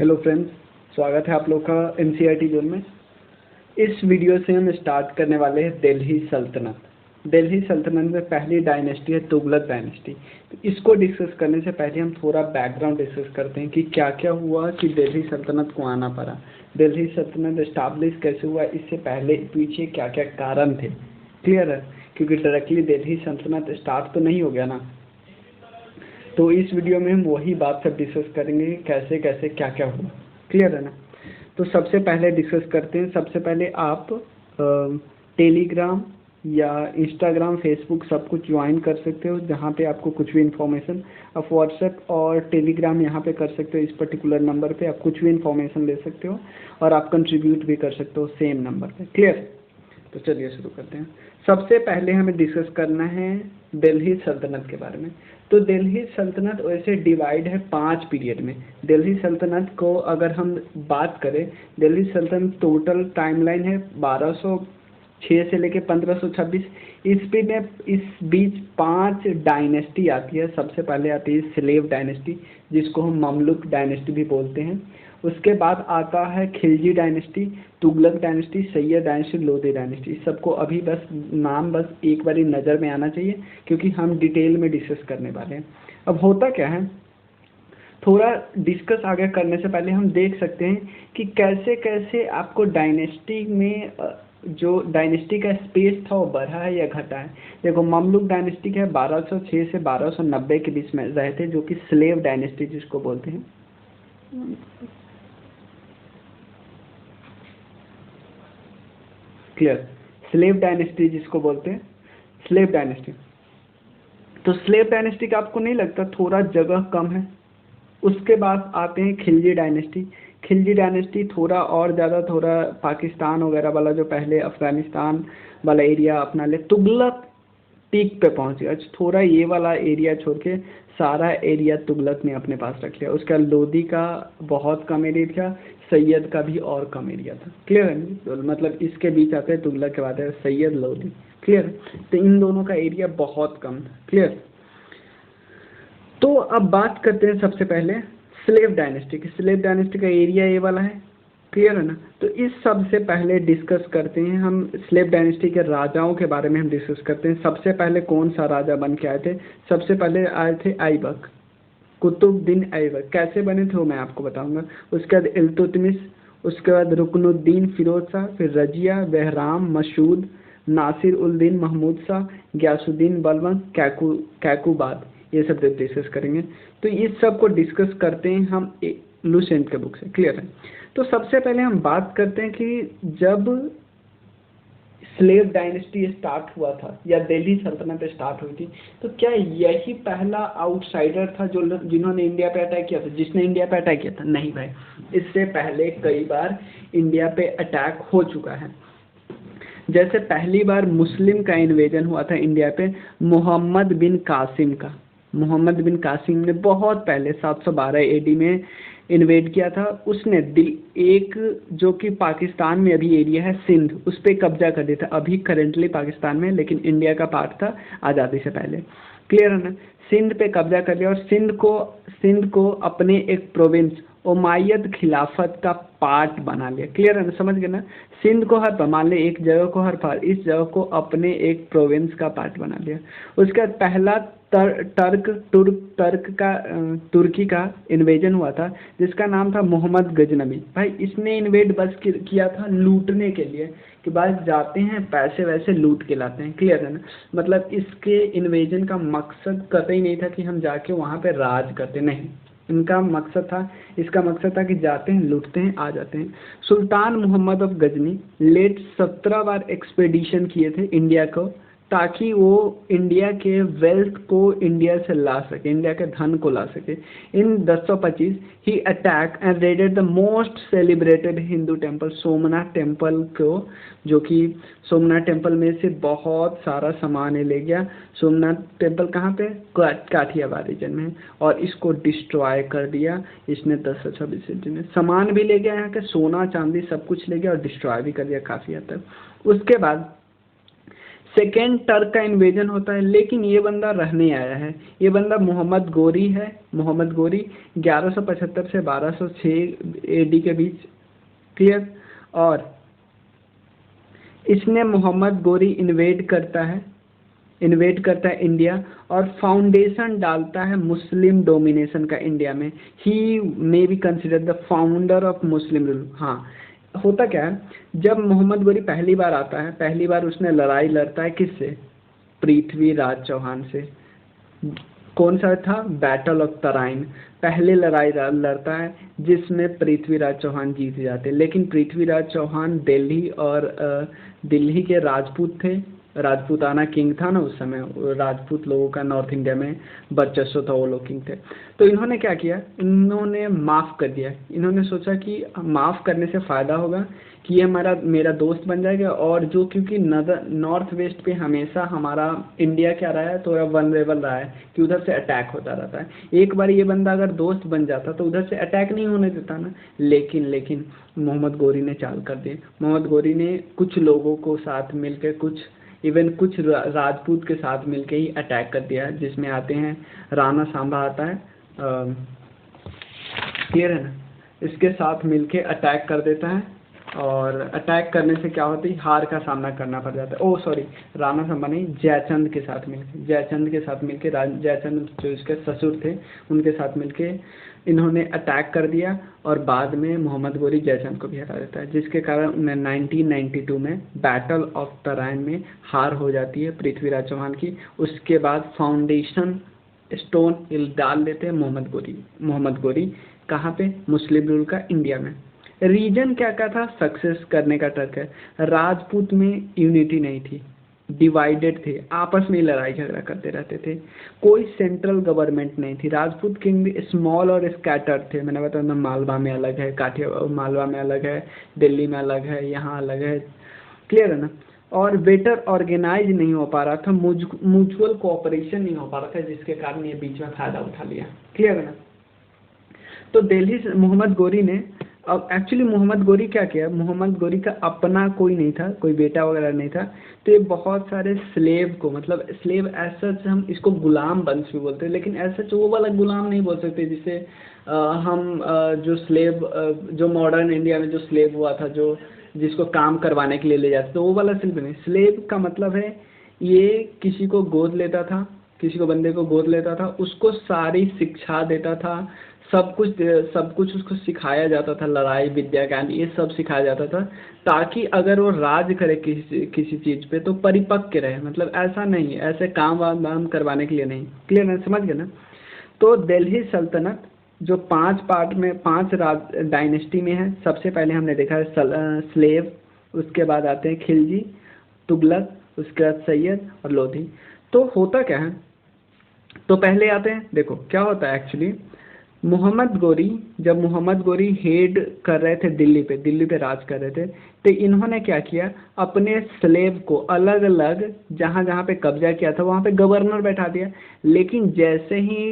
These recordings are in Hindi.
हेलो फ्रेंड्स, स्वागत है आप लोग का एनसीईआरटी जोन में। इस वीडियो से हम स्टार्ट करने वाले हैं दिल्ली सल्तनत। दिल्ली सल्तनत में पहली डायनेस्टी है तुगलक डायनेस्टी। तो इसको डिस्कस करने से पहले हम थोड़ा बैकग्राउंड डिस्कस करते हैं कि क्या क्या हुआ कि दिल्ली सल्तनत को आना पड़ा, दिल्ली सल्तनत इस्टाब्लिश कैसे हुआ, इससे पहले पीछे क्या क्या कारण थे। क्लियर है? क्योंकि डायरेक्टली दिल्ली सल्तनत स्टार्ट तो नहीं हो गया ना। तो इस वीडियो में हम वही बात सब डिस्कस करेंगे कि कैसे कैसे क्या क्या हुआ। क्लियर है ना? तो सबसे पहले डिस्कस करते हैं। सबसे पहले आप टेलीग्राम या इंस्टाग्राम, फेसबुक सब कुछ ज्वाइन कर सकते हो, जहाँ पे आपको कुछ भी इन्फॉर्मेशन, आप व्हाट्सएप और टेलीग्राम यहाँ पे कर सकते हो। इस पर्टिकुलर नंबर पे आप कुछ भी इन्फॉर्मेशन ले सकते हो और आप कंट्रीब्यूट भी कर सकते हो सेम नंबर पे। क्लियर? तो चलिए शुरू करते हैं। सबसे पहले हमें डिस्कस करना है दिल्ली सल्तनत के बारे में। तो दिल्ली सल्तनत वैसे डिवाइड है 5 पीरियड में। दिल्ली सल्तनत को अगर हम बात करें, दिल्ली सल्तनत टोटल टाइमलाइन है 1206 से लेके 1526। इस बीच 5 डायनेस्टी आती है। सबसे पहले आती है स्लेव डायनेस्टी, जिसको हम ममलुक डायनेस्टी भी बोलते हैं। उसके बाद आता है Khilji dynasty, Tughlaq dynasty, Syed dynasty, Lodhi dynasty. सबको अभी बस नाम बस एक बारी नज़र में आना चाहिए, क्योंकि हम डिटेल में डिस्कस करने वाले हैं। अब होता क्या है, थोड़ा डिस्कस आगे करने से पहले हम देख सकते हैं कि कैसे कैसे आपको डायनेस्टी में जो डायनेस्टी का स्पेस था वो बढ़ा है या घटा है। देखो, ममलुक डायनेस्टी क्या है, 1206 से 1290 के बीच में रहे थे, जो कि स्लेव डायनेस्टी जिसको बोलते हैं। क्लियर? स्लेव डायनेस्टी जिसको बोलते हैं, स्लेव डायनेस्टी। तो स्लेव डायनेस्टी का आपको नहीं लगता थोड़ा जगह कम है? उसके बाद आते हैं खिलजी डायनेस्टी। खिलजी डायनेस्टी थोड़ा और ज़्यादा, थोड़ा पाकिस्तान वगैरह वाला जो पहले अफगानिस्तान वाला एरिया अपना ले, तुगलक पीक पे पहुंच गया। थोड़ा ये वाला एरिया छोड़ के सारा एरिया तुगलक ने अपने पास रख लिया। उसका लोधी का बहुत कम एरिया था, सैयद का भी और कम एरिया था। क्लियर है? तो मतलब इसके बीच आते हैं तुगलक के बाद है सैयद, लोधी। क्लियर? तो इन दोनों का एरिया बहुत कम था। क्लियर? तो अब बात करते हैं सबसे पहले स्लेव डायनेस्टी की। स्लेव डायनेस्टी का एरिया ये वाला है। क्लियर है ना? तो इस सबसे पहले डिस्कस करते हैं हम स्लेव डायनेस्टी के राजाओं के बारे में। हम डिस्कस करते हैं सबसे पहले कौन सा राजा बन के आए थे। सबसे पहले आए थे ऐबक, कुतुबुद्दीन ऐबक। कैसे बने थे वो मैं आपको बताऊंगा। उसके बाद इल्तुतमिश, उसके बाद रुकनुद्दीन फिरोज शाह, फिर रजिया, बहराम, मसूद, नासिर उल दीन महमूद शाह, गयासुद्दीन बलबन, कैकुबाद। ये सब डिस्कस करेंगे। तो इस सब को डिस्कस करते हैं हम लुसेंट के बुक से। क्लियर है? तो सबसे पहले हम बात करते हैं कि जब स्लेव डायनेस्टी स्टार्ट हुआ था या दिल्ली सल्तनत स्टार्ट हुई थी, तो क्या यही पहला आउटसाइडर था जो जिन्होंने इंडिया पे अटैक किया था, जिसने इंडिया पे अटैक किया था? नहीं भाई, इससे पहले कई बार इंडिया पे अटैक हो चुका है। जैसे पहली बार मुस्लिम का इन्वेजन हुआ था इंडिया पे मोहम्मद बिन कासिम का। मोहम्मद बिन कासिम ने बहुत पहले 712 एडी में इन्वेड किया था। उसने एक जो कि पाकिस्तान में अभी एरिया है सिंध, उस पर कब्जा कर दिया था। अभी करेंटली पाकिस्तान में, लेकिन इंडिया का पार्ट था आज़ादी से पहले। क्लियर है ना? सिंध पे कब्जा कर लिया और सिंध को अपने एक प्रोविंस उमायद खिलाफत का पार्ट बना लिया। क्लियर है ना? समझ गए ना? सिंध को हर मान ले एक जगह को हर पार, इस जगह को अपने एक प्रोविंस का पार्ट बना लिया। उसके बाद पहला तुर्की का इन्वेजन हुआ था, जिसका नाम था मोहम्मद गजनवी। भाई इसने इन्वेड बस किया था लूटने के लिए, कि बस जाते हैं पैसे वैसे लूट के लाते हैं। क्लियर है ना? मतलब इसके इन्वेजन का मकसद कतई नहीं था कि हम जाके वहाँ पे राज करते, नहीं। इसका मकसद था कि जाते हैं, लूटते हैं, आ जाते हैं। Sultan Mohammad of Ghazni led 17 बार एक्सपेडिशन किए थे इंडिया को, ताकि वो इंडिया के वेल्थ को इंडिया से ला सके, इंडिया के धन को ला सके। In 1025 he attack and raided the most celebrated Hindu temple, Somnath temple को, जो कि सोमनाथ टेम्पल में से बहुत सारा सामान ले गया। सोमनाथ टेम्पल कहाँ पे? काठियावाड़ रीजन में, और इसको डिस्ट्रॉय कर दिया इसने 1026 में। सामान भी ले गया, यहाँ के सोना चांदी सब कुछ ले गया और डिस्ट्रॉय भी कर दिया काफ़ी हद तक। उसके बाद सेकेंड टर्क का इन्वेजन होता है, लेकिन ये बंदा रहने आया है। ये बंदा मोहम्मद गोरी है। मोहम्मद गोरी 1175 से 1206 एडी के बीच, क्लियर। और इसने मोहम्मद गोरी इन्वेट करता है इंडिया और फाउंडेशन डालता है मुस्लिम डोमिनेशन का इंडिया में। He may be consider the founder of Muslim rule. हाँ, होता क्या है, जब मोहम्मद गोरी पहली बार आता है, पहली बार उसने लड़ाई लड़ता है किससे? पृथ्वीराज चौहान से। कौन सा था? Battle of Tarain. पहले लड़ाई लड़ता है जिसमें पृथ्वीराज चौहान जीत जाते हैं, लेकिन पृथ्वीराज चौहान दिल्ली के राजपूत थे। राजपूताना किंग था ना उस समय, राजपूत लोगों का नॉर्थ इंडिया में वर्चस्व था, वो लोग किंग थे। तो इन्होंने क्या किया, इन्होंने माफ़ कर दिया। इन्होंने सोचा कि माफ़ करने से फ़ायदा होगा कि ये मेरा दोस्त बन जाएगा, और जो क्योंकि नॉर्थ वेस्ट पे हमेशा हमारा इंडिया क्या रहा है, थोड़ा वनरेबल रहा है कि उधर से अटैक होता रहता है। एक बार ये बंदा अगर दोस्त बन जाता तो उधर से अटैक नहीं होने देता ना। लेकिन मोहम्मद गोरी ने चाल कर दी। मोहम्मद गोरी ने कुछ लोगों को साथ मिलकर, कुछ राजपूत के साथ मिलके ही अटैक कर दिया, जिसमें आते हैं राणा सांबा आता है, क्लियर है ना। इसके साथ मिलके अटैक कर देता है, और अटैक करने से क्या होती है, हार का सामना करना पड़ जाता है। ओह सॉरी, राणा सांबा नहीं, जयचंद के साथ मिलके जयचंद जो इसके ससुर थे उनके साथ मिलके इन्होंने अटैक कर दिया, और बाद में मोहम्मद गोरी जयचंद को भी हरा देता है, जिसके कारण 1992 में बैटल ऑफ तराइन में हार हो जाती है पृथ्वीराज चौहान की। उसके बाद फाउंडेशन स्टोन डाल देते हैं मोहम्मद गोरी कहाँ पे? मुस्लिम रूल का इंडिया में। रीजन क्या क्या था सक्सेस करने का टर्क है? राजपूत में यूनिटी नहीं थी, डिवाइडेड थे, आपस में लड़ाई झगड़ा करते रहते थे, कोई सेंट्रल गवर्नमेंट नहीं थी। राजपूत किंग स्मॉल और स्कैटर्ड थे। मैंने बताया ना, मालवा में अलग है, मालवा में अलग है, दिल्ली में अलग है, यहाँ अलग है, क्लियर है ना। और बेटर ऑर्गेनाइज नहीं हो पा रहा था, म्यूचुअल कोऑपरेशन नहीं हो पा रहा था, जिसके कारण ये बीच में फ़ायदा उठा लिया, क्लियर है ना। तो दिल्ली से मोहम्मद गोरी ने, अब एक्चुअली मोहम्मद गोरी क्या किया, मोहम्मद गोरी का अपना कोई नहीं था, कोई बेटा वगैरह नहीं था। तो ये बहुत सारे स्लेव को, मतलब स्लेव ऐसा हम इसको गुलाम वंश भी बोलते हैं, लेकिन ऐसा वो वाला गुलाम नहीं बोल सकते जिसे हम जो स्लेव जो मॉडर्न इंडिया में जो स्लेव हुआ था, जो जिसको काम करवाने के लिए ले जाते, तो वो वाला स्लेव नहीं। स्लेव का मतलब है ये किसी को गोद लेता था, किसी को बंदे को गोद लेता था, उसको सारी शिक्षा देता था, सब कुछ उसको सिखाया जाता था, लड़ाई विद्या ज्ञान ये सब सिखाया जाता था, ताकि अगर वो राज करे किसी चीज़ पे तो परिपक्व रहे। मतलब ऐसा नहीं, ऐसे काम वाम करवाने के लिए नहीं, क्लियर है, समझ गए ना। तो दिल्ली सल्तनत जो 5 पार्ट में 5 डायनेस्टी में है। सबसे पहले हमने देखा है स्लेव, उसके बाद आते हैं खिलजी, तुगलक, उसके बाद सैयद और लोधी। तो होता क्या है, तो पहले आते हैं, देखो क्या होता है एक्चुअली। जब मोहम्मद गोरी हेड कर रहे थे दिल्ली पे राज कर रहे थे, तो इन्होंने क्या किया, अपने स्लेव को अलग अलग जहाँ जहाँ पे कब्जा किया था वहाँ पे गवर्नर बैठा दिया। लेकिन जैसे ही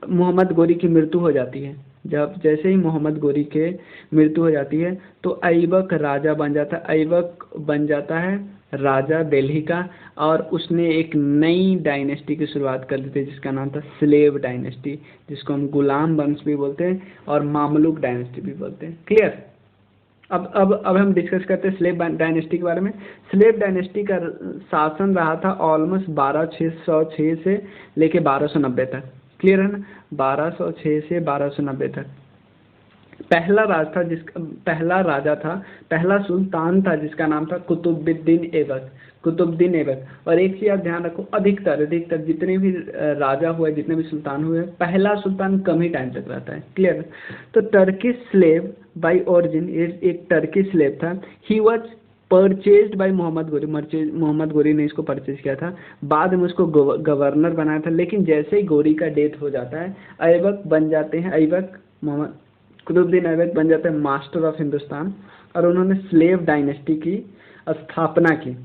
मोहम्मद गोरी की मृत्यु हो जाती है, जैसे ही मोहम्मद गोरी के मृत्यु हो जाती है, तो ऐबक राजा बन जाता है। ऐबक बन जाता है राजा दिल्ली का, और उसने एक नई डायनेस्टी की शुरुआत कर दी थी, जिसका नाम था स्लेव डायनेस्टी, जिसको हम गुलाम वंश भी बोलते हैं और मामलुक डायनेस्टी भी बोलते हैं, क्लियर। अब हम डिस्कस करते हैं स्लेव डायनेस्टी के बारे में। स्लेव डायनेस्टी का शासन रहा था ऑलमोस्ट 1206 से लेके 1290 तक, क्लियर है ना, 1206 से 1290 तक। पहला राजा था, पहला सुल्तान था, जिसका नाम था कुतुबुद्दीन ऐबक। और एक चीज़ आप ध्यान रखो, अधिकतर जितने भी राजा हुए, जितने भी सुल्तान हुए, पहला सुल्तान कम ही टाइम तक रहता है, क्लियर। तो टर्किश स्लेव बाय ओरिजिन, एक टर्किश स्लेव था। He was purchased by Muhammad Ghori ने इसको परचेज किया था। बाद में उसको गवर्नर बनाया था, लेकिन जैसे ही गोरी का डेथ हो जाता है, कुतुबुद्दीन ऐबक बन जाते हैं मास्टर ऑफ हिंदुस्तान, और उन्होंने स्लेव डायनेस्टी की स्थापना की।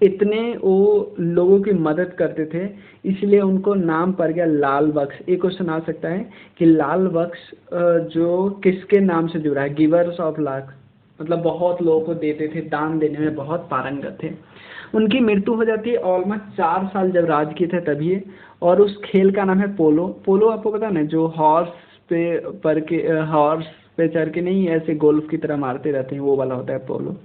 इतने वो लोगों की मदद करते थे, इसलिए उनको नाम पड़ गया लाल बख्श। एक क्वेश्चन आ सकता है कि लाल बख्श जो किसके नाम से जुड़ा है, गिवर्स ऑफ मतलब बहुत लोगों को देते थे, दान देने में बहुत पारंगत थे। उनकी मृत्यु हो जाती है ऑलमोस्ट 4 साल जब राज किए थे तभी। और उस खेल का नाम है पोलो। पोलो आपको पता ना, जो हॉर्स पे चढ़ के नहीं, ऐसे गोल्फ की तरह मारते रहते हैं, वो वाला होता है पोलो।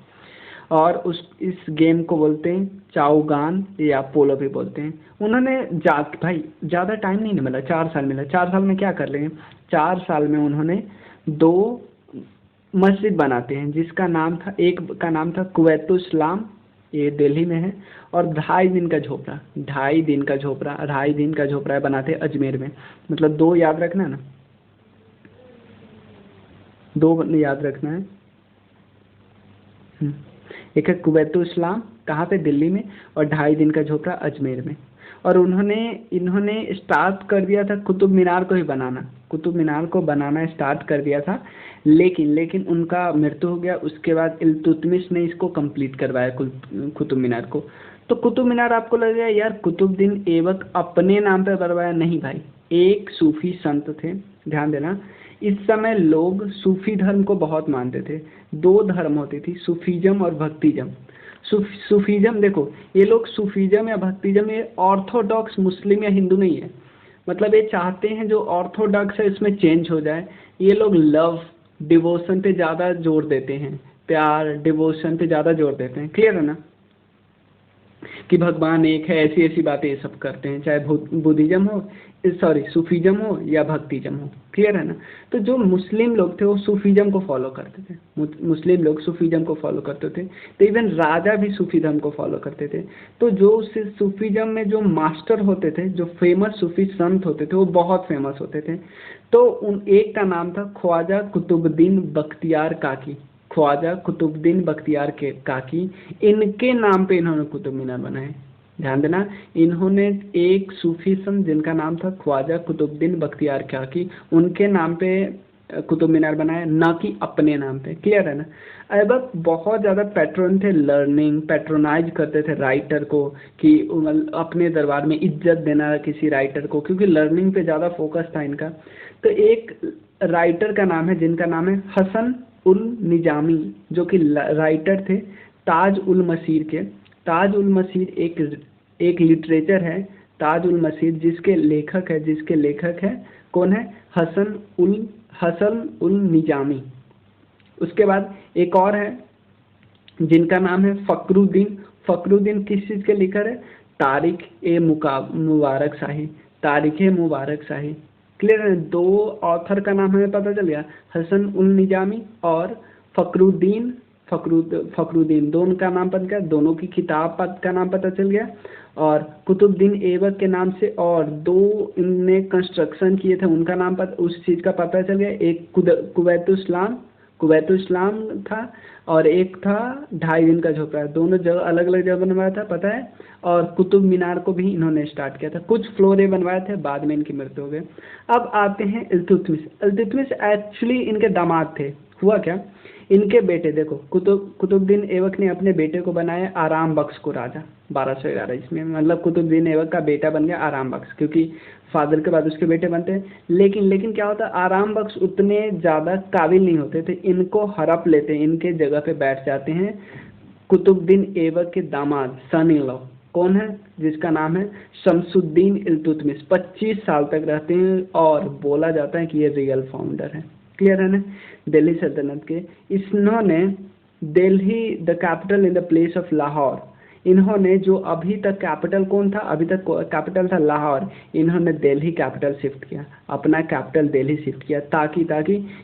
और उस इस गेम को बोलते हैं चाउगान या पोलो भी बोलते हैं। उन्होंने भाई ज़्यादा टाइम नहीं मिला, 4 साल मिला। 4 साल में क्या कर लेंगे? 4 साल में उन्होंने 2 मस्जिद बनाते हैं, जिसका नाम था, एक का नाम था कुवैतुल इस्लाम, ये दिल्ली में है। और 2.5 दिन का झोपड़ा, 2.5 दिन का झोपड़ा बनाते हैं अजमेर में। मतलब 2 याद रखना ना, 2 याद रखना है। एक है कुवैतुल इस्लाम, कहाँ पे? दिल्ली में। और 2.5 दिन का झोपड़ा अजमेर में। और इन्होंने स्टार्ट कर दिया था कुतुब मीनार को ही बनाना, कुतुब मीनार को बनाना स्टार्ट कर दिया था, लेकिन उनका मृत्यु हो गया। उसके बाद इल्तुतमिश ने इसको कंप्लीट करवाया कुतुब मीनार को। तो कुतुब मीनार आपको लगेगा यार कुतुबुद्दीन ऐबक अपने नाम पे बनवाया, नहीं भाई, एक सूफी संत थे। ध्यान देना, इस समय लोग सूफी धर्म को बहुत मानते थे। 2 धर्म होती थी, सूफीज्म और भक्तिज्म। सूफीज्म देखो, ये लोग सूफीज्म या भक्तिज्म, ये ऑर्थोडॉक्स मुस्लिम या हिंदू नहीं है। मतलब ये चाहते हैं जो ऑर्थोडॉक्स है इसमें चेंज हो जाए। ये लोग लव डिवोशन पे ज़्यादा जोर देते हैं, प्यार डिवोशन पे ज़्यादा जोर देते हैं। क्लियर है ना, कि भगवान एक है, ऐसी ऐसी बातें ये सब करते हैं, चाहे बुद्धिज्म हो, सॉरी सूफीज्म हो या भक्तिज्म हो। क्लियर है ना। तो जो मुस्लिम लोग थे वो सूफीज्म को फॉलो करते थे, मुस्लिम लोग सूफीज्म को फॉलो करते थे। तो इवन राजा भी सूफी धर्म को फॉलो करते थे। तो जो सूफीज्म में जो मास्टर होते थे, जो फेमस सूफी संत होते थे, वो बहुत फेमस होते थे। तो उन एक का नाम था ख्वाजा कुतुबुद्दीन बख्तियार काकी, ख्वाजा कुतुबुद्दीन बख्तियार के काकी। इनके नाम पे इन्होंने कुतुब मीनार बनाए। ध्यान देना, इन्होंने एक सूफी संत जिनका नाम था ख्वाजा कुतुबुद्दीन बख्तियार काकी, उनके नाम पे कुतुब मीनार बनाया, ना कि अपने नाम पे। क्लियर है ना। ऐबक बहुत ज़्यादा पैट्रन थे, लर्निंग पैट्रोनाइज करते थे राइटर को, कि अपने दरबार में इज्जत देना किसी राइटर को, क्योंकि लर्निंग पे ज़्यादा फोकस था इनका। तो एक राइटर का नाम है जिनका नाम है हसन उल निजामी, जो कि राइटर थे ताज उल मसीर के। ताज उल मसीर एक लिटरेचर है, ताज उल मसीर, जिसके लेखक है कौन है? हसन उल निजामी। उसके बाद एक और है जिनका नाम है फकरुद्दीन। फकरुद्दीन किस चीज़ के लिखर है? तारीख ए मुबारक शाही। क्लियर है। 2 ऑथर का नाम हमें पता चल गया, हसन उल निजामी और फकरुद्दीन, दोनों का नाम पता गया, दोनों की किताब का नाम पता चल गया। और कुतुबुद्दीन ऐबक के नाम से और 2 इनने कंस्ट्रक्शन किए थे, उनका नाम उस चीज़ का पता चल गया। एक कुवैतुल इस्लाम था, और एक था 2.5 दिन का झोपड़ा। दोनों जगह अलग अलग जगह बनवाया था, पता है। और कुतुब मीनार को भी इन्होंने स्टार्ट किया था। कुछ फ्लोरे बनवाए थे, बाद में इनकी मृत्यु हो गई। अब आते हैं इल्तुतमिश एक्चुअली इनके दामाद थे। हुआ क्या, इनके बेटे, देखो कुतुबुद्दीन ऐबक ने अपने बेटे को बनाया आराम बख्श को राजा 1211 इसमें। मतलब कुतुबुद्दीन ऐबक का बेटा बन गया आराम बख्श, क्योंकि फादर के बाद उसके बेटे बनते हैं। लेकिन क्या होता, आराम बख्श उतने ज़्यादा काबिल नहीं होते थे, इनको हड़प लेते हैं, इनके जगह पे बैठ जाते हैं कुतुबुद्दीन ऐबक के दामाद, सन इन लॉ। कौन है? जिसका नाम है शमसुद्दीन इल्तुतमिश। 25 साल तक रहते हैं और बोला जाता है कि ये रियल फाउंडर है। क्लियर है ना। दिल्ली सल्तनत के इन्होंने Delhi the capital in the place of Lahore, इन्होंने जो अभी तक कैपिटल कौन था, अभी तक कैपिटल था लाहौर, इन्होंने दिल्ली कैपिटल शिफ्ट किया, अपना कैपिटल दिल्ली शिफ्ट किया, ताकि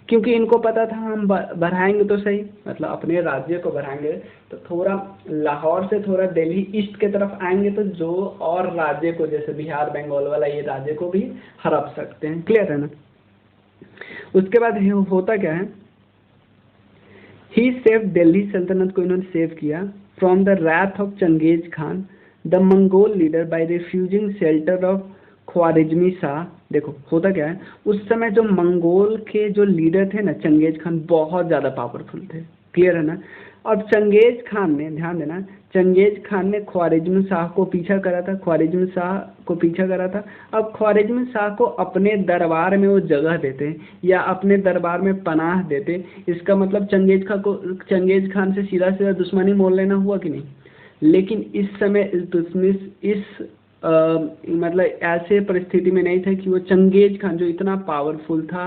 क्योंकि इनको पता था हम बढ़ाएंगे तो सही, मतलब अपने राज्य को बढ़ाएंगे तो थोड़ा लाहौर से थोड़ा दिल्ली ईस्ट के तरफ आएंगे तो जो और राज्य को, जैसे बिहार बंगाल वाला, ये राज्य को भी हड़प सकते हैं। क्लियर है ना। उसके बाद होता क्या है, ही सेव दिल्ली सल्तनत को इन्होंने सेव किया from the wrath of Genghis Khan the Mongol leader by refusing shelter of Khwarizmi Shah. देखो होता क्या है, उस समय जो मंगोल के जो लीडर थे ना, चंगेज खान बहुत ज़्यादा पावरफुल थे। क्लियर है ना। और चंगेज खान ने, ध्यान देना, चंगेज खान ने ख्वारिज़्म शाह को पीछा करा था, ख्वारिज़्म शाह को पीछा करा था। अब ख्वारिज़्म शाह को अपने दरबार में वो जगह देते या अपने दरबार में पनाह देते, इसका मतलब चंगेज खान से सीधा सीधा दुश्मनी मोल लेना हुआ कि नहीं। लेकिन इस समय इल्तुतमिश इस मतलब ऐसे परिस्थिति में नहीं था कि वो चंगेज खान जो इतना पावरफुल था,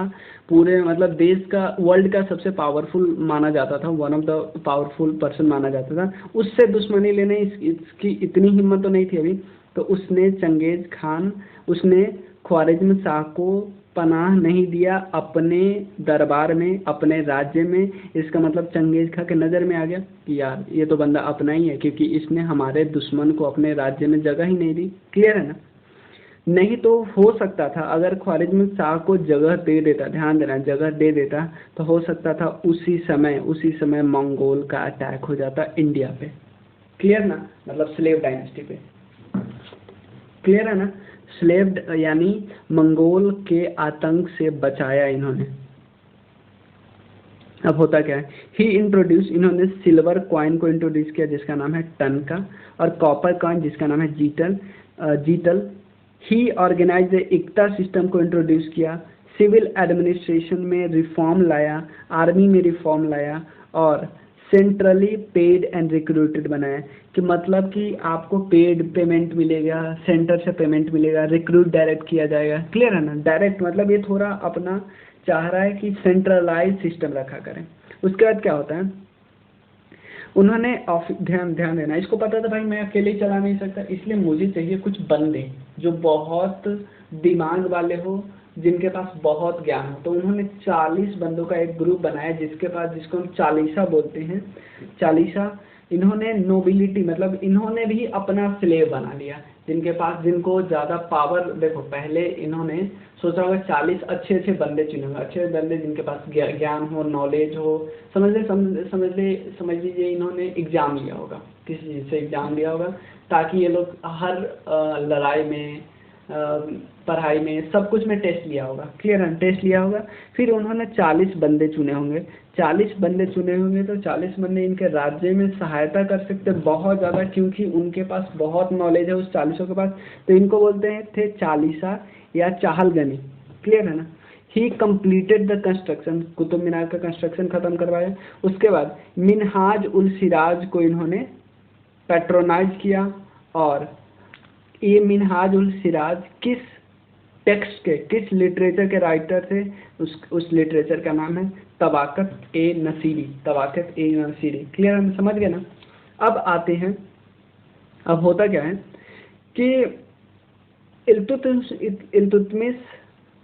पूरे मतलब देश का, वर्ल्ड का सबसे पावरफुल माना जाता था, one of the powerful person माना जाता था, उससे दुश्मनी लेने इसकी इतनी हिम्मत तो नहीं थी अभी। तो उसने चंगेज खान, उसने ख्वारिज़्म शाह को पनाह नहीं दिया अपने दरबार में, अपने राज्य में। इसका मतलब चंगेज खां के नज़र में आ गया कि यार ये तो बंदा अपना ही है, क्योंकि इसने हमारे दुश्मन को अपने राज्य में जगह ही नहीं दी। क्लियर है ना। नहीं तो हो सकता था अगर ख्वारिज़्म शाह को जगह दे देता, ध्यान देना, जगह दे देता तो हो सकता था उसी समय मंगोल का अटैक हो जाता इंडिया पे। क्लियर ना, मतलब स्लेव डायनेस्टी पे। क्लियर है ना। स्लेव्ड यानी मंगोल के आतंक से बचाया इन्होंने। अब होता क्या है, इन्होंने सिल्वर कॉइन को इंट्रोड्यूस किया जिसका नाम है टन का, और कॉपर कॉइन जिसका नाम है जीटल। ही ऑर्गेनाइज इक्ता सिस्टम को इंट्रोड्यूस किया, सिविल एडमिनिस्ट्रेशन में रिफॉर्म लाया, आर्मी में रिफॉर्म लाया, और सेंट्रली पेड एंड रिक्रूटेड बनाया, कि मतलब कि आपको पेमेंट मिलेगा, सेंटर से पेमेंट मिलेगा, रिक्रूट डायरेक्ट किया जाएगा। क्लियर है ना। डायरेक्ट मतलब ये थोड़ा अपना चाह रहा है कि सेंट्रलाइज सिस्टम रखा करें। उसके बाद क्या होता है, उन्होंने ध्यान देना, इसको पता था भाई मैं अकेले चला नहीं सकता, इसलिए मुझे चाहिए कुछ बंदे जो बहुत दिमाग वाले हो, जिनके पास बहुत ज्ञान हो। तो उन्होंने 40 बंदों का एक ग्रुप बनाया जिसको हम चालीसा बोलते हैं। चालीसा, इन्होंने नोबिलिटी मतलब इन्होंने भी अपना स्लेव बना लिया, जिनको ज़्यादा पावर। देखो पहले इन्होंने सोचा होगा 40 अच्छे बंदे चुनेंगे, अच्छे बंदे जिनके पास ज्ञान हो, नॉलेज हो। समझ लीजिए इन्होंने एग्ज़ाम लिया होगा, किसी चीज़ से एग्ज़ाम लिया होगा, ताकि ये लोग हर लड़ाई में, पढ़ाई में, सब कुछ में टेस्ट लिया होगा। क्लियर है, टेस्ट लिया होगा। फिर उन्होंने 40 बंदे चुने होंगे। 40 बंदे चुने होंगे तो 40 बंदे इनके राज्य में सहायता कर सकते बहुत ज़्यादा, क्योंकि उनके पास बहुत नॉलेज है उस 40 के पास। तो इनको बोलते हैं थे चालीसा या चाहलगनी। क्लियर है ना। He completed the construction, Qutub Minar का कंस्ट्रक्शन खत्म करवाया। उसके बाद मिनहाज उल सिराज को इन्होंने पैट्रोनाइज किया। और ये मिनहाज उल सिराज किस टेक्स्ट के, किस लिटरेचर के राइटर थे, उस लिटरेचर का नाम है तबाकत ए नसीरी। क्लियर, हम समझ गए ना। अब आते हैं, अब होता क्या है कि इल्तुतमिश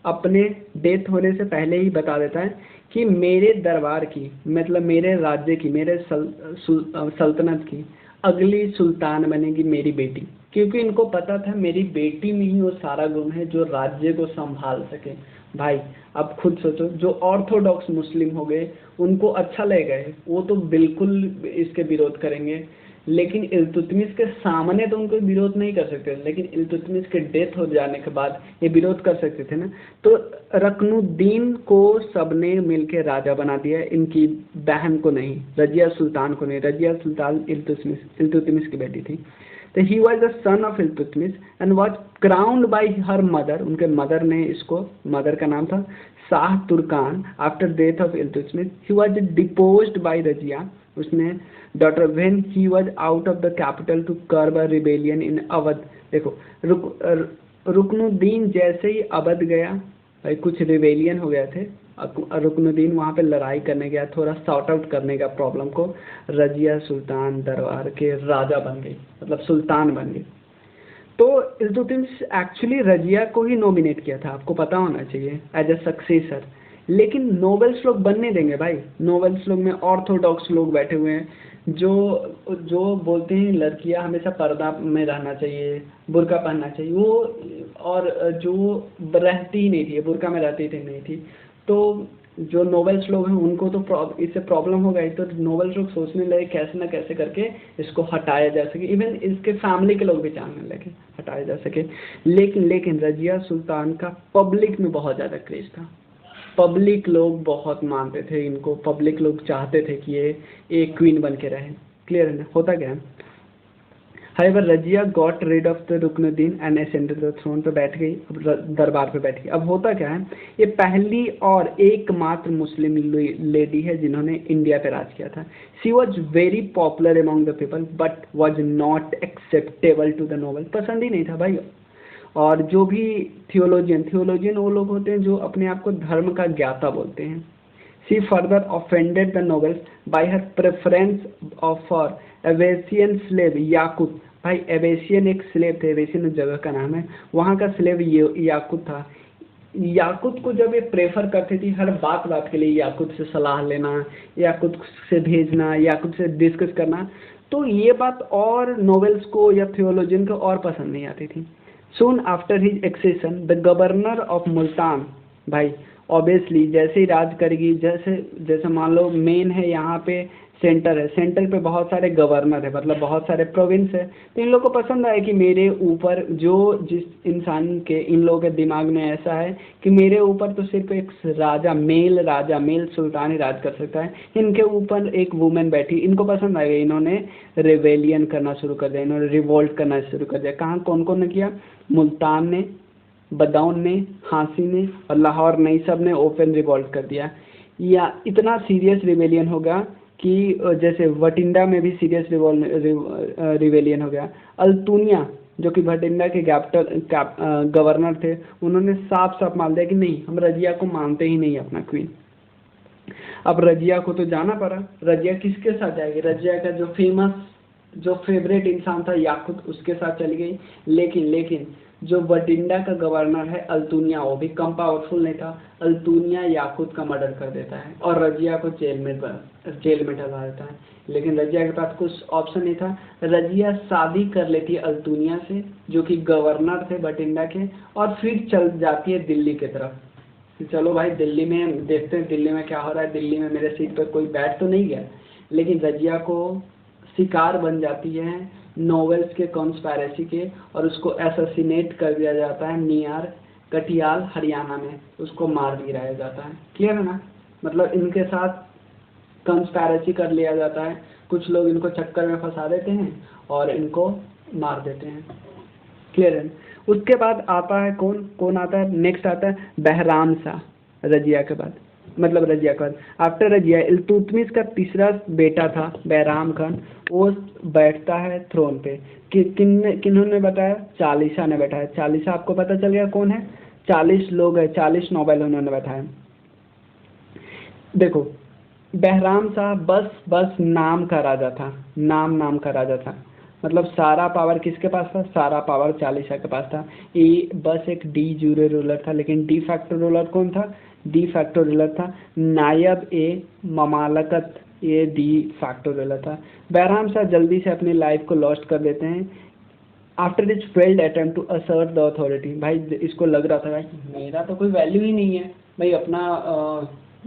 अपने डेथ होने से पहले ही बता देता है कि मेरे दरबार की, मतलब मेरे राज्य की, मेरे सल्तनत की अगली सुल्तान बनेगी मेरी बेटी, क्योंकि इनको पता था मेरी बेटी में ही वो सारा गुण है जो राज्य को संभाल सके। भाई अब खुद सोचो, जो ऑर्थोडॉक्स मुस्लिम हो गए उनको अच्छा लगेगा, वो तो बिल्कुल इसके विरोध करेंगे, लेकिन इल्तुतमिश के सामने तो उनको विरोध नहीं कर सकते, लेकिन इल्तुतमिश के डेथ हो जाने के बाद ये विरोध कर सकते थे ना। तो रकनुद्दीन को सबने मिलकर राजा बना दिया, इनकी बहन को नहीं, रजिया सुल्तान को नहीं। रजिया सुल्तान इल्तुतमिश की बेटी थी। तो he was the son of Iltutmish and was crowned by her mother. उनके मदर ने इसको, मदर का नाम था Shah Turkan. After death of Iltutmish he was deposed by Razia, उसने daughter when he was out of the capital to curb a rebellion in Awadh. देखो रुकनुद्दीन जैसे ही अवध गया, भाई कुछ रिबेलियन हो गए थे, रुकनुद्दीन वहाँ पे लड़ाई करने गया, थोड़ा सॉर्ट आउट करने का प्रॉब्लम को। रजिया सुल्तान दरबार के राजा बन गई, मतलब सुल्तान बन गई। तो इल्तुतमिश एक्चुअली रजिया को ही नॉमिनेट किया था, आपको पता होना चाहिए, एज ए सक्सेसर। लेकिन नोबल्स लोग बनने देंगे भाई। नोबल्स लोग में ऑर्थोडॉक्स लोग बैठे हुए हैं जो बोलते हैं लड़कियां हमेशा पर्दा में रहना चाहिए, बुर्का पहनना चाहिए, वो और जो रहती ही नहीं थी, बुर्का में रहती थी नहीं थी। तो जो नोबल्स लोग हैं उनको तो इससे प्रॉब्लम हो गई, तो नोबल्स लोग सोचने लगे कैसे ना कैसे करके इसको हटाया जा सके। इवन इसके फैमिली के लोग भी जानने लगे हटाया जा सके। लेकिन रजिया सुल्तान का पब्लिक में बहुत ज़्यादा क्रेज था, पब्लिक लोग बहुत मानते थे इनको, पब्लिक लोग चाहते थे कि ये एक क्वीन बन के रहे। क्लियर है ना? होता क्या है, However, Razia got rid of the Ruknuddin and ascended the throne, पे बैठ गई, अब दरबार पे बैठ गई। अब होता क्या है, ये पहली और एकमात्र मुस्लिम लेडी है जिन्होंने इंडिया पे राज किया था। She was very popular among the people but was not acceptable to the noble, पसंद ही नहीं था भाई। और जो भी थियोलॉजियन वो लोग होते हैं जो अपने आप को धर्म का ज्ञाता बोलते हैं। She further offended the nobles by her preference for Abyssinian slave याकूत। भाई एबेसियन एक स्लेव थे, एबेसियन जगह का नाम है, वहाँ का स्लेव याकूत था। याकूत को जब ये प्रेफर करती थी हर बात बात के लिए, याकूत से सलाह लेना, याकूत से भेजना, याकूत से डिस्कस करना, तो ये बात और नोवेल्स को या थियोलॉजियन को और पसंद नहीं आती थी। Soon after his accession, the governor of Multan, भाई ऑब्वियसली जैसे ही राज करेगी, जैसे जैसे मान लो मेन है यहाँ पे सेंटर है, सेंटर पे बहुत सारे गवर्नर है, मतलब बहुत सारे प्रोविंस है, तो इन लोगों को पसंद आए कि मेरे ऊपर जो जिस इंसान के, इन लोगों के दिमाग में ऐसा है कि मेरे ऊपर तो सिर्फ एक राजा मेल सुल्तान ही राज कर सकता है, इनके ऊपर एक वुमेन बैठी, इनको पसंद आ गई, इन्होंने रिवेलियन करना शुरू कर दिया, इन्होंने रिवोल्ट करना शुरू कर दिया। कहाँ कौन कौन ने किया? मुल्तान ने, बदाऊन ने, हाँसी ने और लाहौर ने, सब ने ओपन रिवोल्ट कर दिया। या इतना सीरियस रिवेलियन होगा कि जैसे भटिंडा में भी सीरियस रिवेलियन हो गया। अल्तुनिया जो कि भटिंडा के गवर्नर थे, उन्होंने साफ साफ मान दिया कि नहीं, हम रजिया को मानते ही नहीं अपना क्वीन। अब रजिया को तो जाना पड़ा, रजिया किसके साथ जाएगी? रजिया का जो फेवरेट इंसान था याकूत, उसके साथ चली गई। लेकिन जो बटिंडा का गवर्नर है अल्तुनिया, वो भी कम पावरफुल नहीं था। अल्तुनिया याकूत का मर्डर कर देता है और रजिया को जेल में डलवा देता है। लेकिन रजिया के पास कुछ ऑप्शन नहीं था, रजिया शादी कर लेती है अल्तुनिया से जो कि गवर्नर थे बटिंडा के, और फिर चल जाती है दिल्ली की तरफ। चलो भाई दिल्ली में देखते हैं दिल्ली में क्या हो रहा है, दिल्ली में मेरे सीट पर कोई बैठ तो नहीं गया। लेकिन रजिया को शिकार बन जाती है नोवेल्स के कॉन्स्पायरेसी के, और उसको असैसिनेट कर दिया जाता है नियर कटियाल हरियाणा में, उसको मार गिराया जाता है। क्लियर है ना? मतलब इनके साथ कॉन्स्पायरेसी कर लिया जाता है, कुछ लोग इनको चक्कर में फंसा देते हैं और इनको मार देते हैं। क्लियर है? उसके बाद आता है कौन आता है नेक्स्ट? आता है बहराम शाह रजिया के बाद, मतलब रजिया खान। आफ्टर रजिया इल्तुतमिश का तीसरा बेटा था बहराम खान, वो बैठता है थ्रोन पे। किन्होंने बताया? चालीसा ने बैठाया। चालीसा आपको पता चल गया कौन है? 40 लोग है, 40 नोबेल उन्होंने बैठाया। देखो बहराम शाह बस नाम का राजा था, नाम का राजा था, मतलब सारा पावर किसके पास था? सारा पावर चालीसा के पास था। ये बस एक डी यूरे रूलर था, लेकिन डी फैक्टो रूलर कौन था? डी फैक्टो रूलर था नायब ए ममालकत, ये डी फैक्टो रूलर था। बहराम शाह जल्दी से अपनी लाइफ को लॉस्ट कर देते हैं after this failed attempt to assert the authority. भाई इसको लग रहा था भाई मेरा तो कोई वैल्यू ही नहीं है, भाई अपना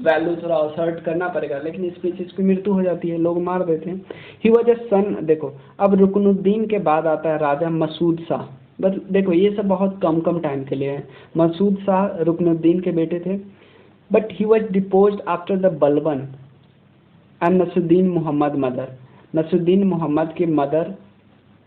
वैल्यू थोड़ा असर्ट करना पड़ेगा, लेकिन इस बीच इसकी मृत्यु हो जाती है, लोग मार देते हैं। ही वॉज ए सन। देखो अब रुकनुद्दीन के बाद आता है राजा मसूद शाह। बस देखो ये सब बहुत कम टाइम के लिए है। मसूद शाह रुकनुद्दीन के बेटे थे, but he was deposed after the Balban and Nasiruddin Mohammad mother. Nasiruddin Mohammad की मदर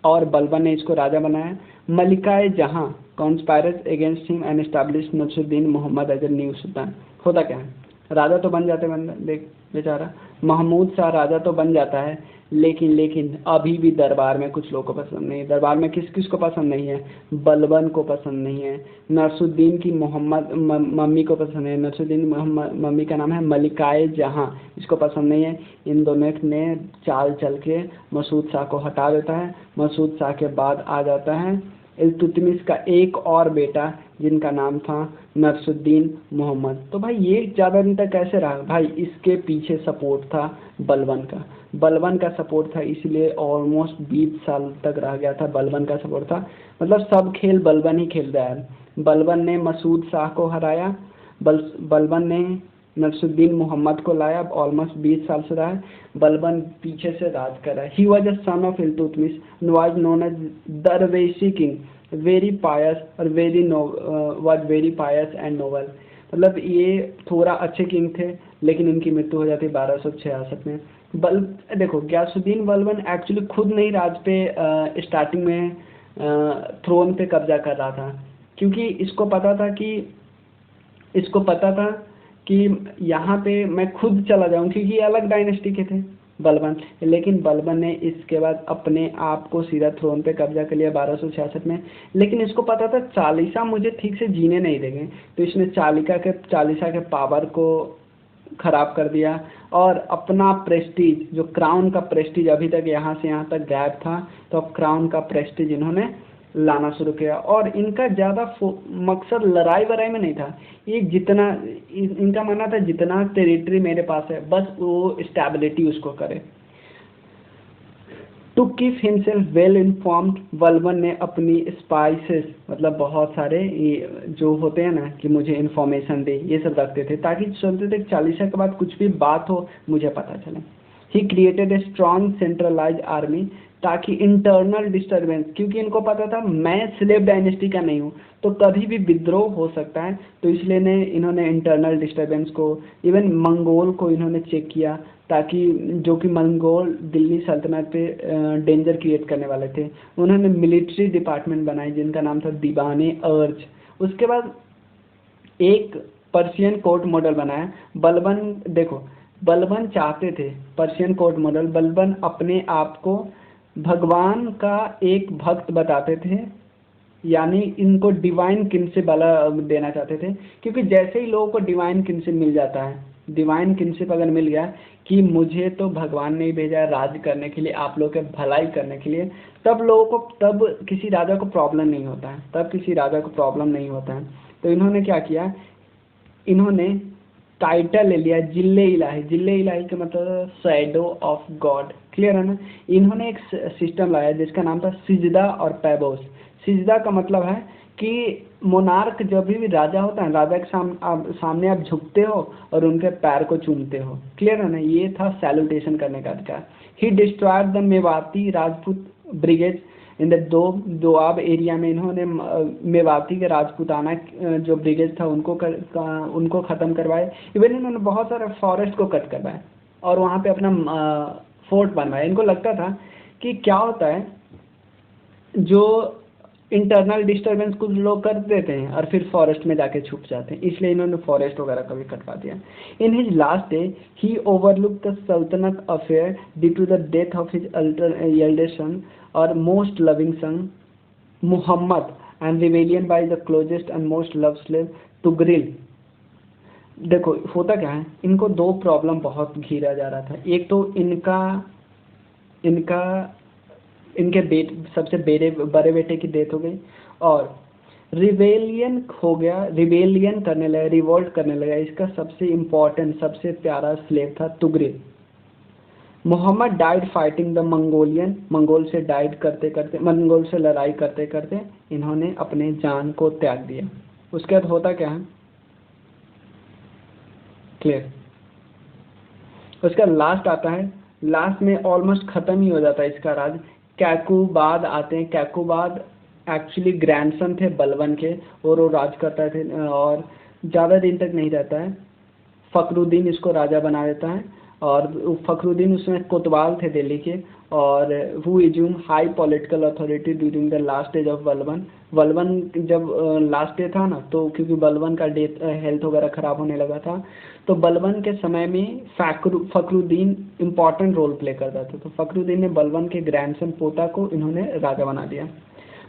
और बलबन ने इसको राजा बनाया। Malika-e Jahan conspires against him and establish Nasiruddin Mohammad as a new sultan. होता क्या है, राजा तो बन जाते बंदा, देख बेचारा महमूद शाह राजा तो बन जाता है, लेकिन अभी भी दरबार में कुछ लोगों को पसंद नहीं है। दरबार में किस को पसंद नहीं है? बलबन को पसंद नहीं है, नसरुद्दीन की मोहम्मद मम्मी को पसंद है, नसरुद्दीन मम्मी का नाम है मलिकाए जहां, इसको पसंद नहीं है। इन दोनों ने चाल चल के मसूद शाह को हटा देता है। मसूद शाह के बाद आ जाता है इल्तुतमिश का एक और बेटा जिनका नाम था नसरुद्दीन मोहम्मद। तो भाई ये ज़्यादा दिन तक कैसे रहा? भाई इसके पीछे सपोर्ट था बलबन का सपोर्ट था, इसलिए ऑलमोस्ट 20 साल तक रह गया था। बलबन का सपोर्ट था, मतलब सब खेल बलबन ही खेल रहा है। बलबन ने मसूद शाह को हराया, बलबन ने नसरुद्दीन मोहम्मद को लाया, ऑलमोस्ट 20 साल से रहा है। बलबन पीछे से राज कर रहा है। He was a son of Iltutmish, was known as Darveshi king, very pious और वेरी पायस एंड नोबल। मतलब ये थोड़ा अच्छे किंग थे, लेकिन इनकी मृत्यु हो जाती है 1266 में। देखो गयासुद्दीन बलबन एक्चुअली खुद नहीं राज पे स्टार्टिंग में थ्रोन पे कब्जा कर रहा था, क्योंकि इसको पता था कि यहाँ पे मैं खुद चला जाऊँ, क्योंकि ये अलग डायनेस्टी के थे बलबन। लेकिन बलबन ने इसके बाद अपने आप को सीधा थ्रोन पे कब्जा कर लिया 1266 में। लेकिन इसको पता था चालीसा मुझे ठीक से जीने नहीं देंगे, तो इसने चालीसा के पावर को खराब कर दिया, और अपना प्रेस्टीज, जो क्राउन का प्रेस्टीज अभी तक यहाँ से यहाँ तक गायब था, तो अब क्राउन का प्रेस्टीज इन्होंने लाना शुरू किया। और इनका ज़्यादा मकसद लड़ाई वड़ाई में नहीं था, ये इनका मानना था जितना टेरिटरी मेरे पास है बस वो स्टेबिलिटी उसको करे। To keep himself well informed, Balban ने अपनी स्पाइसेस, मतलब बहुत सारे जो होते हैं ना कि मुझे इन्फॉर्मेशन दे, ये सब रखते थे, ताकि सुनते थे चालीसा के बाद कुछ भी बात हो मुझे पता चले। He created a strong centralise army, ताकि इंटरनल डिस्टर्बेंस, क्योंकि इनको पता था मैं स्लेव डायनेस्टी का नहीं हूँ तो कभी भी विद्रोह हो सकता है, तो इसलिए इन्होंने इंटरनल डिस्टर्बेंस को, इवन मंगोल को इन्होंने चेक किया, ताकि जो कि मंगोल दिल्ली सल्तनत पे डेंजर क्रिएट करने वाले थे। उन्होंने मिलिट्री डिपार्टमेंट बनाई जिनका नाम था दीवाने अर्ज। उसके बाद एक पर्शियन कोर्ट मॉडल बनाया। बलबन चाहते थे पर्शियन कोर्ट मॉडल, बलबन अपने आप को भगवान का एक भक्त बताते थे, यानी इनको डिवाइन किनशिप वाला देना चाहते थे, क्योंकि जैसे ही लोगों को डिवाइन किनशिप मिल जाता है, डिवाइन किनशिप अगर मिल गया कि मुझे तो भगवान ने ही भेजा है राज करने के लिए, आप लोग के भलाई करने के लिए, तब किसी राजा को प्रॉब्लम नहीं होता है। तो इन्होंने क्या किया, इन्होंने टाइटल ले लिया जिल्ले इलाही का मतलब शैडो ऑफ गॉड, क्लियर है ना। इन्होंने एक सिस्टम लाया जिसका नाम था सिजदा और पैबोस। सिजदा का मतलब है कि मोनार्क जब भी राजा होता है, राजा के सामने आप झुकते हो और उनके पैर को चूमते हो, क्लियर है ना, ये था सैल्यूटेशन करने का अधिकार। He destroyed the Mewati Rajput brigade in the Doab area में। इन्होंने मेवाती के राजपूताना जो ब्रिगेड था उनको ख़त्म करवाए। इवन इन्होंने बहुत सारे फॉरेस्ट को कट करवाए और वहाँ पे अपना फोर्ट बनवाया। इनको लगता था कि क्या होता है, जो इंटरनल डिस्टर्बेंस कुछ लोग कर देते हैं और फिर फॉरेस्ट में जाके छुप जाते हैं, इसलिए इन्होंने फॉरेस्ट वगैरह का भी कटवा दिया। In his last day he overlook the sultanate affair due to the death of his eldest son और most loving son Muhammad and rebellion by the closest and most love slave Tughril. देखो होता क्या है, इनको दो प्रॉब्लम बहुत घिरा जा रहा था। एक तो इनके सबसे बड़े बेटे की डेथ हो गई और रिवेलियन हो गया, रिवेलियन करने लगा, रिवोल्ट करने लगा। इसका सबसे इम्पोर्टेंट, सबसे प्यारा स्लेव था Tughril. Mohammad died fighting the Mongol से लड़ाई करते करते इन्होंने अपने जान को त्याग दिया। उसके बाद होता क्या है, क्लियर। उसका लास्ट आता है, लास्ट में ऑलमोस्ट खत्म ही हो जाता है इसका राज। कैकुबाद आते हैं। कैकुबाद एक्चुअली ग्रैंडसन थे बलबन के और वो राज करता थे और ज़्यादा दिन तक नहीं रहता है। फखरुद्दीन इसको राजा बना देता है और फखरुद्दीन उसमें कोतवाल थे दिल्ली के, और who assume high political authority during the last stage of Balban. Balban जब लास्ट डे था ना, तो क्योंकि बलबन का हेल्थ वगैरह ख़राब होने लगा था, तो बलबन के समय में फखरुद्दीन इम्पॉर्टेंट रोल प्ले करता था। तो फखरुद्दीन ने बलबन के ग्रैंडसन पोता को इन्होंने राजा बना दिया।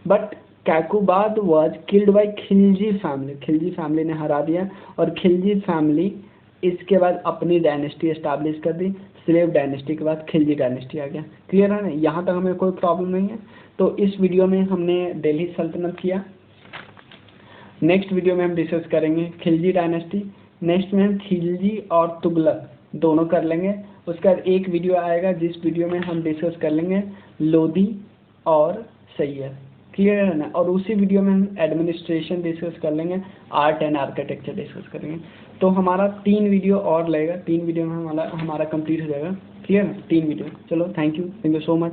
But Kaikubad was killed by Khilji family ने हरा दिया, और खिलजी फैमिली इसके बाद अपनी डायनेस्टी एस्टैब्लिश कर दी। स्लेव डायनेस्टी के बाद खिलजी डायनेस्टी आ गया। क्लियर है ना, यहाँ तक हमें कोई प्रॉब्लम नहीं है। तो इस वीडियो में हमने दिल्ली सल्तनत किया। नेक्स्ट वीडियो में हम डिस्कस करेंगे खिलजी डायनेस्टी। नेक्स्ट में हम खिलजी और तुगलक दोनों कर लेंगे। उसका एक वीडियो आएगा जिस वीडियो में हम डिस्कस कर लेंगे लोधी और सैयद। क्लियर है ना, और उसी वीडियो में हम एडमिनिस्ट्रेशन डिस्कस कर लेंगे, आर्ट एंड आर्किटेक्चर डिस्कस करेंगे। तो हमारा 3 वीडियो और लगेगा, 3 वीडियो में हमारा कंप्लीट हो जाएगा। क्लियर है, 3 वीडियो। चलो, थैंक यू सो मच।